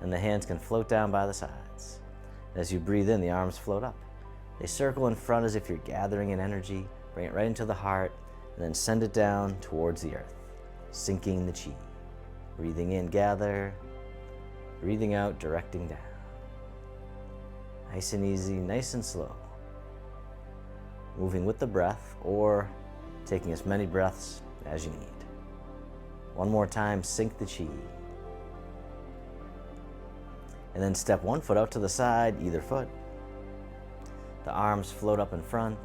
and the hands can float down by the sides. As you breathe in, the arms float up. They circle in front as if you're gathering in energy, bring it right into the heart, and then send it down towards the earth, sinking the chi. Breathing in, gather. Breathing out, directing down. Nice and easy, nice and slow. Moving with the breath or taking as many breaths as you need. One more time, sink the chi. And then step one foot out to the side, either foot. The arms float up in front.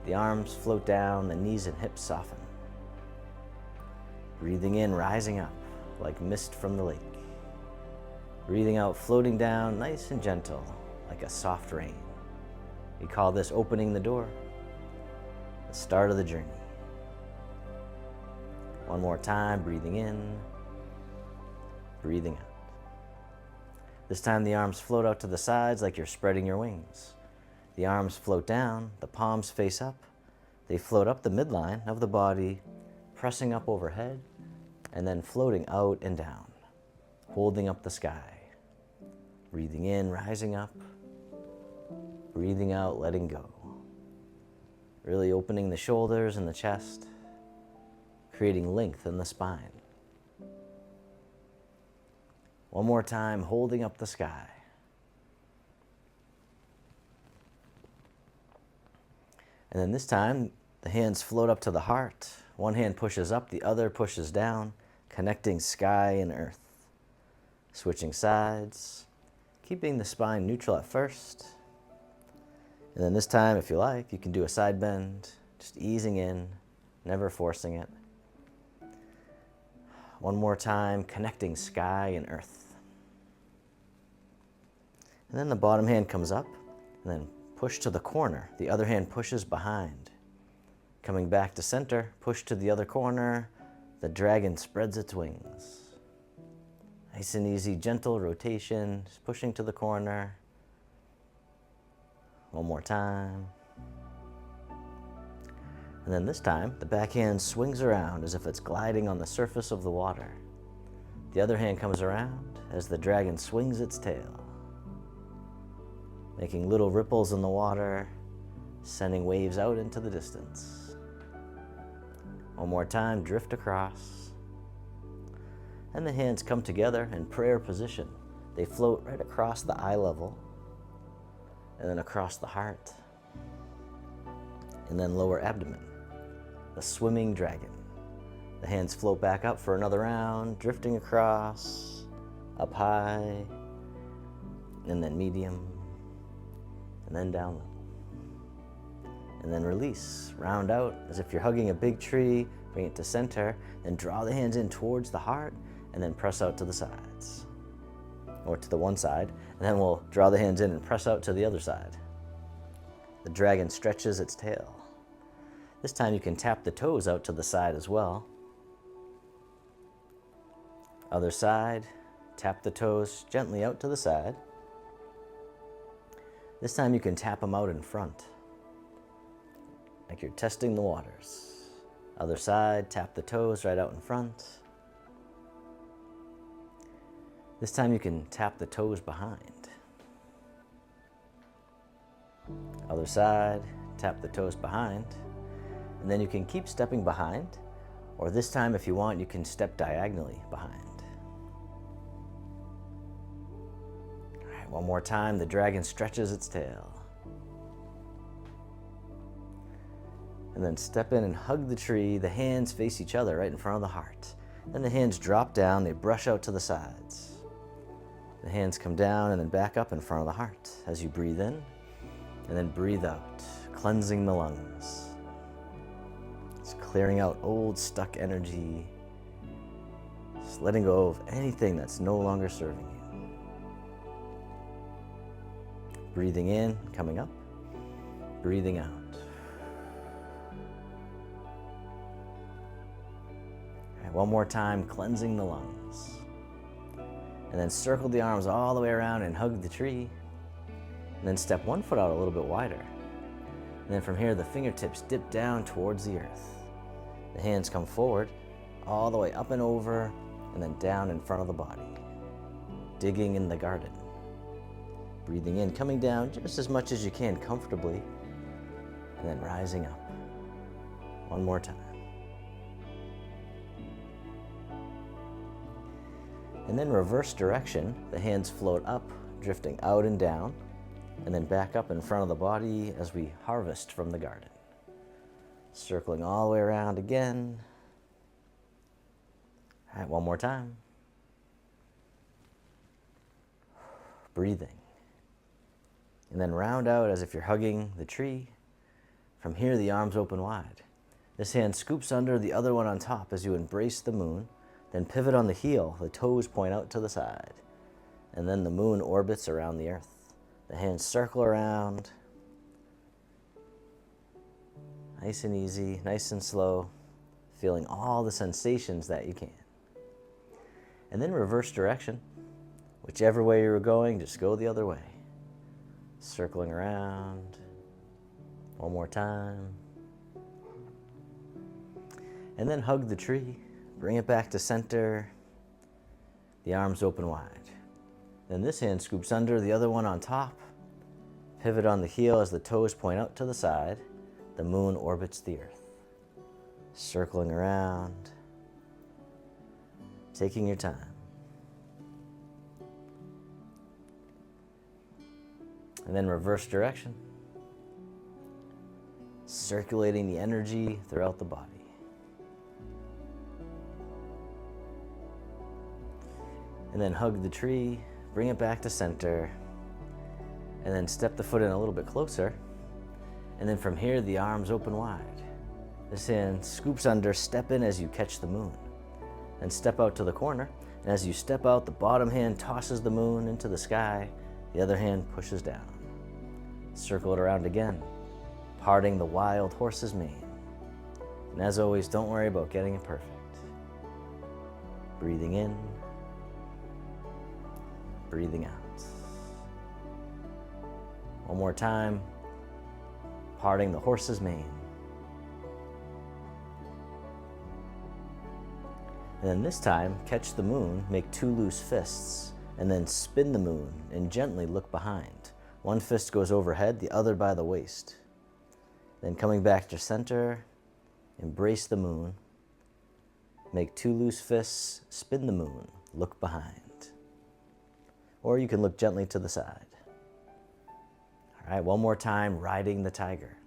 The arms float down, the knees and hips soften. Breathing in, rising up like mist from the lake. Breathing out, floating down, nice and gentle, like a soft rain. We call this opening the door, the start of the journey. One more time, breathing in, breathing out. This time the arms float out to the sides like you're spreading your wings. The arms float down, the palms face up. They float up the midline of the body, pressing up overhead, and then floating out and down, holding up the sky. Breathing in, rising up. Breathing out, letting go. Really opening the shoulders and the chest, creating length in the spine. One more time, holding up the sky. And then this time, the hands float up to the heart. One hand pushes up, the other pushes down, connecting sky and earth. Switching sides, keeping the spine neutral at first. And then this time, if you like, you can do a side bend, just easing in, never forcing it. One more time, connecting sky and earth. And then the bottom hand comes up, and then push to the corner. The other hand pushes behind. Coming back to center, push to the other corner. The dragon spreads its wings. Nice and easy, gentle rotation, just pushing to the corner. One more time. And then this time, the back hand swings around as if it's gliding on the surface of the water. The other hand comes around as the dragon swings its tail, making little ripples in the water, sending waves out into the distance. One more time, drift across. And the hands come together in prayer position. They float right across the eye level, and then across the heart, and then lower abdomen, the swimming dragon. The hands float back up for another round, drifting across, up high, and then medium, and then down low. And then release, round out as if you're hugging a big tree, bring it to center, then draw the hands in towards the heart, and then press out to the sides, or to the one side, and then we'll draw the hands in and press out to the other side. The dragon stretches its tail. This time you can tap the toes out to the side as well. Other side, tap the toes gently out to the side. This time you can tap them out in front, like you're testing the waters. Other side, tap the toes right out in front. This time you can tap the toes behind. Other side, tap the toes behind. And then you can keep stepping behind, or this time if you want, you can step diagonally behind. All right, one more time, the dragon stretches its tail. And then step in and hug the tree. The hands face each other right in front of the heart. Then the hands drop down, they brush out to the sides. The hands come down and then back up in front of the heart as you breathe in and then breathe out, cleansing the lungs. It's clearing out old stuck energy, just letting go of anything that's no longer serving you. Breathing in, coming up, breathing out. All right, one more time, cleansing the lungs. And then circle the arms all the way around and hug the tree. And then step one foot out a little bit wider. And then from here, the fingertips dip down towards the earth. The hands come forward, all the way up and over, and then down in front of the body. digging in the garden. Breathing in, coming down just as much as you can comfortably, and then rising up. One more time. And then reverse direction, the hands float up, drifting out and down, and then back up in front of the body as we harvest from the garden. Circling all the way around again. All right, one more time. Breathing. And then round out as if you're hugging the tree. From here, the arms open wide. This hand scoops under, the other one on top as you embrace the moon. Then pivot on the heel, the toes point out to the side. And then the moon orbits around the earth. The hands circle around. Nice and easy, nice and slow. Feeling all the sensations that you can. And then reverse direction. Whichever way you were going, just go the other way. Circling around. One more time. And then hug the tree. Bring it back to center. The arms open wide. Then this hand scoops under, the other one on top. Pivot on the heel as the toes point out to the side. The moon orbits the earth. Circling around. Taking your time. And then reverse direction. Circulating the energy throughout the body. And then hug the tree, bring it back to center, and then step the foot in a little bit closer. And then from here, the arms open wide. This hand scoops under, step in as you catch the moon. Then step out to the corner, and as you step out, the bottom hand tosses the moon into the sky, the other hand pushes down. Circle it around again, parting the wild horse's mane. And as always, don't worry about getting it perfect. Breathing in, breathing out. One more time, parting the horse's mane. And then this time, catch the moon, make 2 loose fists, and then spin the moon and gently look behind. One fist goes overhead, the other by the waist. Then coming back to center, embrace the moon, make 2 loose fists, spin the moon, look behind. Or you can look gently to the side. All right, one more time, riding the tiger.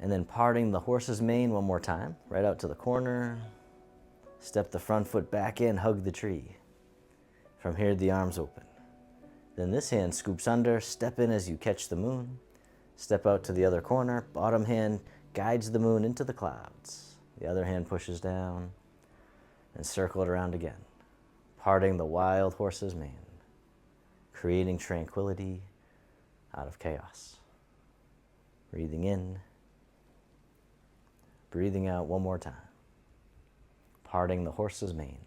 And then parting the horse's mane one more time, right out to the corner. Step the front foot back in, hug the tree. From here, the arms open. Then this hand scoops under, step in as you catch the moon. Step out to the other corner, bottom hand guides the moon into the clouds. The other hand pushes down and circle it around again, parting the wild horse's mane, creating tranquility out of chaos. Breathing in, breathing out one more time, parting the horse's mane.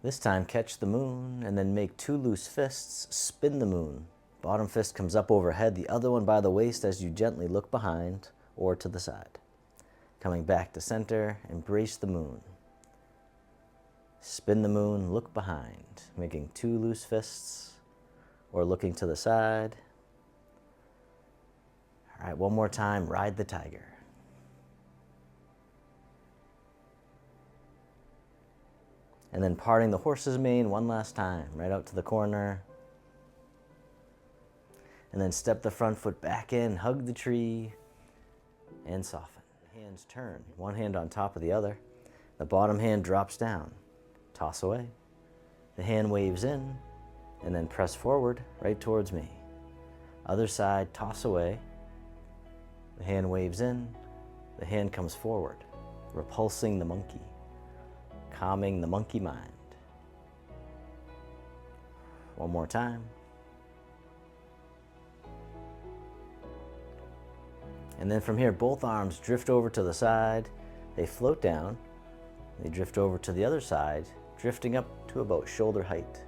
This time, catch the moon and then make 2 loose fists, spin the moon. Bottom fist comes up overhead, the other one by the waist as you gently look behind or to the side. Coming back to center, embrace the moon. Spin the moon, look behind, making 2 loose fists or looking to the side. All right, one more time, ride the tiger. And then parting the horse's mane one last time, right out to the corner. And then step the front foot back in, hug the tree, and soften. Hands turn, one hand on top of the other. The bottom hand drops down, toss away. The hand waves in, and then press forward, right towards me. Other side, toss away. The hand waves in, the hand comes forward, repulsing the monkey, calming the monkey mind. One more time. And then from here, both arms drift over to the side. They float down. They drift over to the other side, drifting up to about shoulder height.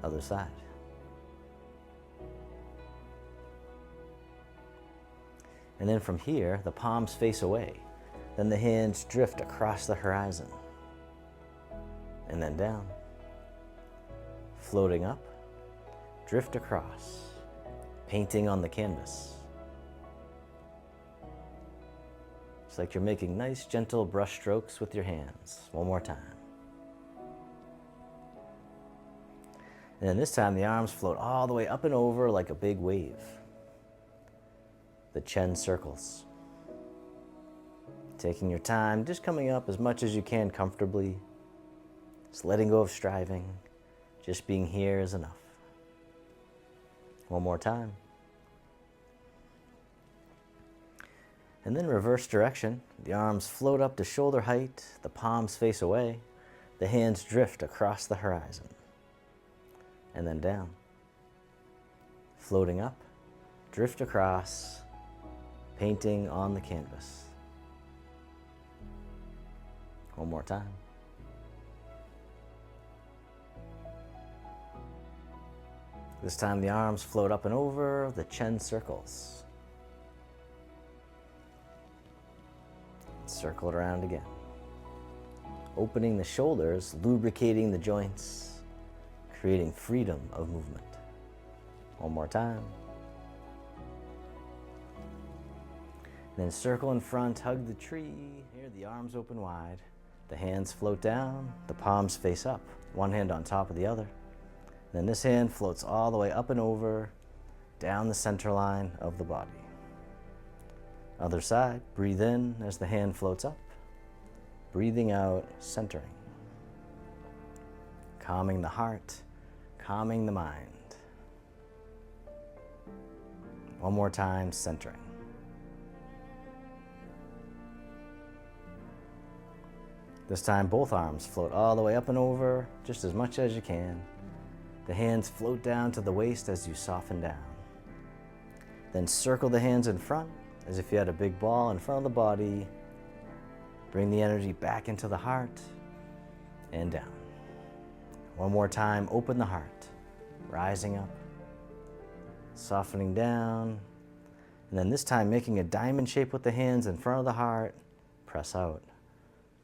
Other side. And then from here, the palms face away. Then the hands drift across the horizon. And then down. Floating up, drift across, painting on the canvas. It's like you're making nice, gentle brush strokes with your hands. One more time. And then this time, the arms float all the way up and over like a big wave. The chin circles. Taking your time, just coming up as much as you can comfortably. Just letting go of striving. Just being here is enough. One more time. And then reverse direction. The arms float up to shoulder height. The palms face away. The hands drift across the horizon. And then down. Floating up, drift across, painting on the canvas. One more time. This time the arms float up and over, the chin circles. Circle it around again. Opening the shoulders, lubricating the joints, creating freedom of movement. One more time. Then circle in front, hug the tree. Here, the arms open wide. The hands float down, the palms face up, one hand on top of the other. Then this hand floats all the way up and over, down the center line of the body. Other side, breathe in as the hand floats up, breathing out, centering. Calming the heart, calming the mind. One more time, centering. This time, both arms float all the way up and over, just as much as you can. The hands float down to the waist as you soften down. Then circle the hands in front, as if you had a big ball in front of the body. Bring the energy back into the heart and down. One more time, open the heart, rising up, softening down, and then this time making a diamond shape with the hands in front of the heart, press out,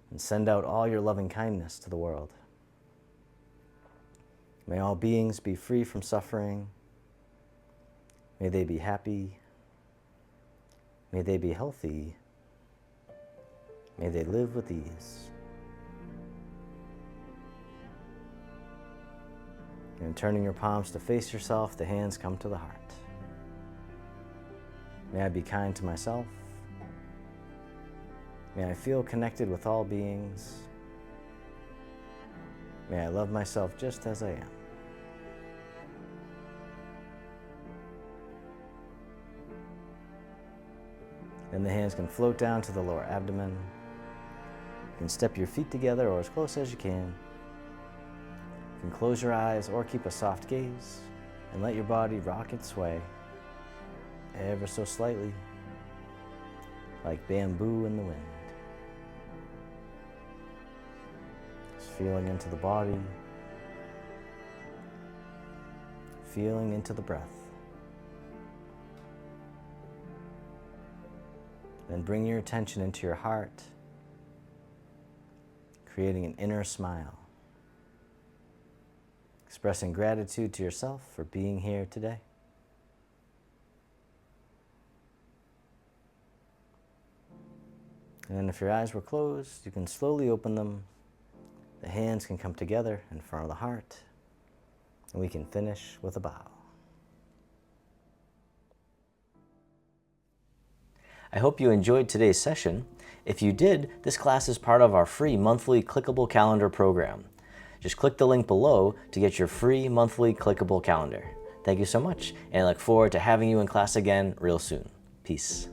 and send out all your loving kindness to the world. May all beings be free from suffering. May they be happy. May they be healthy. May they live with ease. And turning your palms to face yourself, the hands come to the heart. May I be kind to myself. May I feel connected with all beings. May I love myself just as I am. Then the hands can float down to the lower abdomen. You can step your feet together or as close as you can. You can close your eyes or keep a soft gaze and let your body rock and sway ever so slightly, like bamboo in the wind. Just feeling into the body, feeling into the breath. Then bring your attention into your heart, creating an inner smile, expressing gratitude to yourself for being here today. And then if your eyes were closed, you can slowly open them. The hands can come together in front of the heart, and we can finish with a bow. I hope you enjoyed today's session. If you did, this class is part of our free monthly clickable calendar program. Just click the link below to get your free monthly clickable calendar. Thank you so much, and I look forward to having you in class again real soon. Peace.